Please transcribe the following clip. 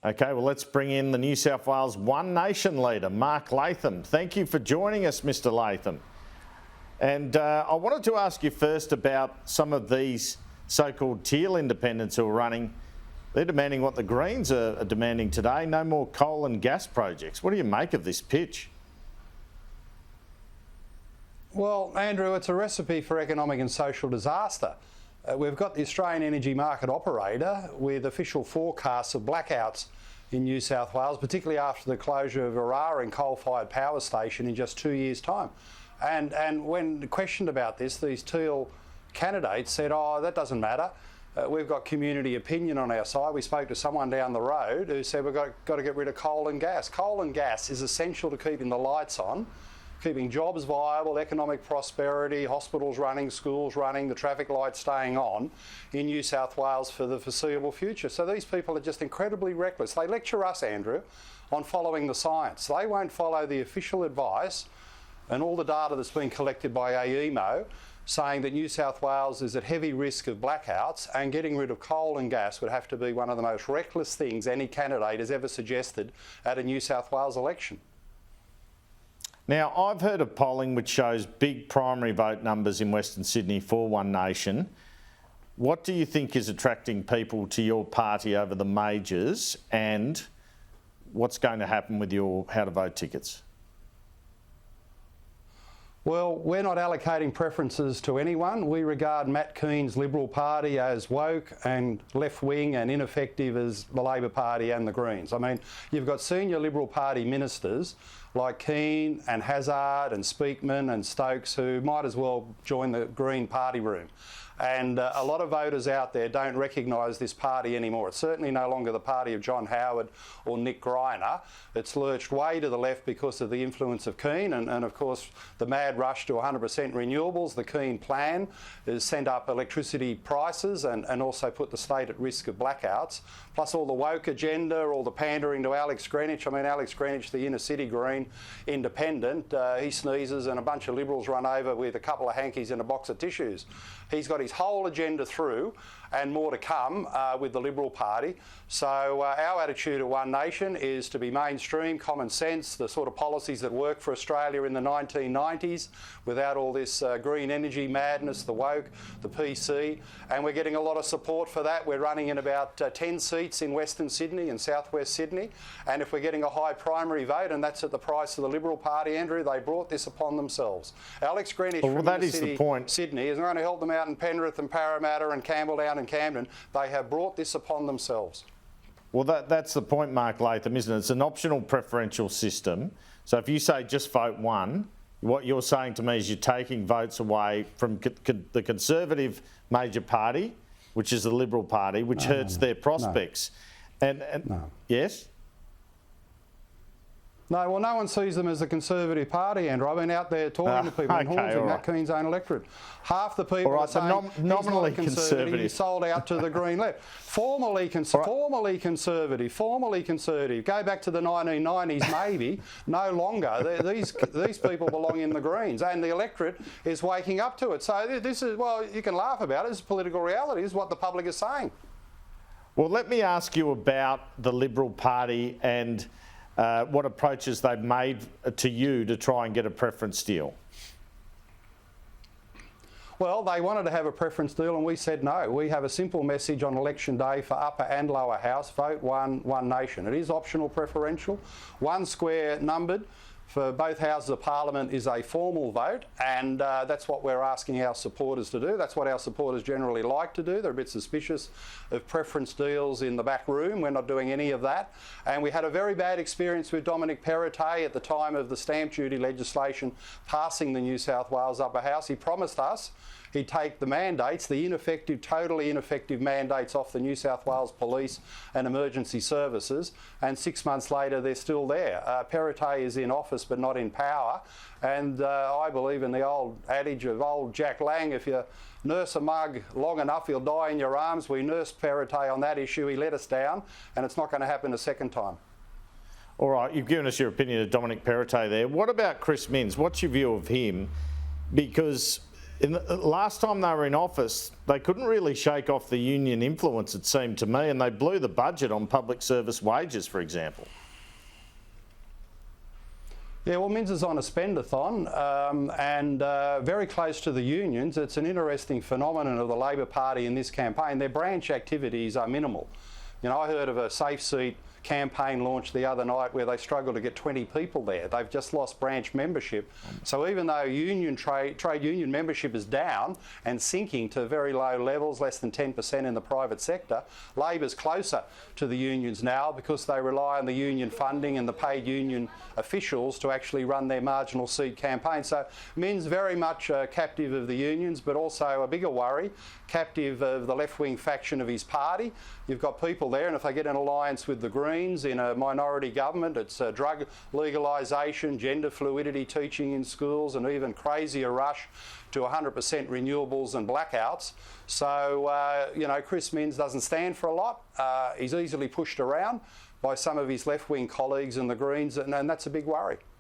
Okay, well, let's bring in the New South Wales One Nation leader, Mark Latham. Thank you for joining us, Mr. Latham. And I wanted to ask you first about some of these so-called teal independents who are running. They're demanding what the Greens are demanding today, no more coal and gas projects. What do you make of this pitch? Well, Andrew, it's a recipe for economic and social disaster. We've got the Australian Energy Market Operator with official forecasts of blackouts in New South Wales, particularly after the closure of Eraring coal-fired power station in just 2 years' time. And when questioned about this, these teal candidates said, oh, that doesn't matter. We've got community opinion on our side. We spoke to someone down the road who said we've got to get rid of coal and gas. Coal and gas is essential to keeping the lights on, keeping jobs viable, economic prosperity, hospitals running, schools running, the traffic lights staying on in New South Wales for the foreseeable future. So these people are just incredibly reckless. They lecture us, Andrew, on following the science. They won't follow the official advice and all the data that's been collected by AEMO saying that New South Wales is at heavy risk of blackouts, and getting rid of coal and gas would have to be one of the most reckless things any candidate has ever suggested at a New South Wales election. Now, I've heard of polling which shows big primary vote numbers in Western Sydney for One Nation. What do you think is attracting people to your party over the majors, and what's going to happen with your how to vote tickets? Well, we're not allocating preferences to anyone. We regard Matt Keane's Liberal Party as woke and left-wing and ineffective as the Labor Party and the Greens. I mean, you've got senior Liberal Party ministers like Keane and Hazard and Speakman and Stokes who might as well join the Green party room. And a lot of voters out there don't recognise this party anymore. It's certainly no longer the party of John Howard or Nick Greiner. It's lurched way to the left because of the influence of Keane and of course, the mad rush to 100% renewables. The Keane plan has sent up electricity prices and also put the state at risk of blackouts. Plus all the woke agenda, all the pandering to Alex Greenwich. I mean, Alex Greenwich, the inner city Green independent, he sneezes and a bunch of Liberals run over with a couple of hankies and a box of tissues. He's got his whole agenda through and more to come with the Liberal Party. So our attitude at One Nation is to be mainstream, common sense, the sort of policies that worked for Australia in the 1990s without all this green energy madness, the woke, the PC. And we're getting a lot of support for that. We're running in about 10 seats in Western Sydney and southwest Sydney. And if we're getting a high primary vote, and that's at the price of the Liberal Party, Andrew, they brought this upon themselves. Alex Greenwich from the city, Sydney, is going to help them out in Penrith and Parramatta and Campbelltown and Camden. They have brought this upon themselves. Well, that's the point, Mark Latham, isn't it? It's an optional preferential system. So if you say just vote one, what you're saying to me is you're taking votes away from the Conservative major party, which is the Liberal Party, which hurts their prospects. And yes? No, well, no one sees them as a Conservative Party, Andrew. I've been out there talking to people in Hornsby, Matt Keane's own electorate. Half the people are saying nominally conservative. He's sold out to the Green left. Formerly conservative. Go back to the 1990s, maybe. No longer. These people belong in the Greens, and the electorate is waking up to it. So this is, well, you can laugh about it. This is political reality. This is what the public is saying. Well, let me ask you about the Liberal Party and what approaches they've made to you to try and get a preference deal. Well, they wanted to have a preference deal and we said no. We have a simple message on election day for upper and lower house. Vote One Nation. It is optional preferential. One square numbered for both houses of parliament is a formal vote, and that's what we're asking our supporters to do. That's what our supporters generally like to do. They're a bit suspicious of preference deals in the back room. We're not doing any of that. And we had a very bad experience with Dominic Perrottet at the time of the stamp duty legislation passing the New South Wales Upper House. He promised us he'd take the mandates, the ineffective, totally ineffective mandates off the New South Wales Police and Emergency Services, and 6 months later they're still there. Perrottet is in office but not in power, and I believe in the old adage of old Jack Lang, if you nurse a mug long enough he'll die in your arms. We nursed Perrottet on that issue, he let us down, and it's not going to happen a second time. All right, you've given us your opinion of Dominic Perrottet there. What about Chris Minns? What's your view of him? Because Last time they were in office, they couldn't really shake off the union influence, it seemed to me, and they blew the budget on public service wages, for example. Yeah, well, Minns is on a spend-a-thon and very close to the unions. It's an interesting phenomenon of the Labor Party in this campaign. Their branch activities are minimal. You know, I heard of a Safe Seat campaign launched the other night where they struggled to get 20 people there. They've just lost branch membership. So even though trade union membership is down and sinking to very low levels, less than 10% in the private sector, Labor's closer to the unions now because they rely on the union funding and the paid union officials to actually run their marginal seat campaign. So Minns very much captive of the unions, but also a bigger worry, captive of the left-wing faction of his party. You've got people there, and if they get an alliance with the Greens in a minority government, it's drug legalisation, gender fluidity teaching in schools, and even crazier rush to 100% renewables and blackouts. So, you know, Chris Minns doesn't stand for a lot. He's easily pushed around by some of his left-wing colleagues in the Greens, and that's a big worry.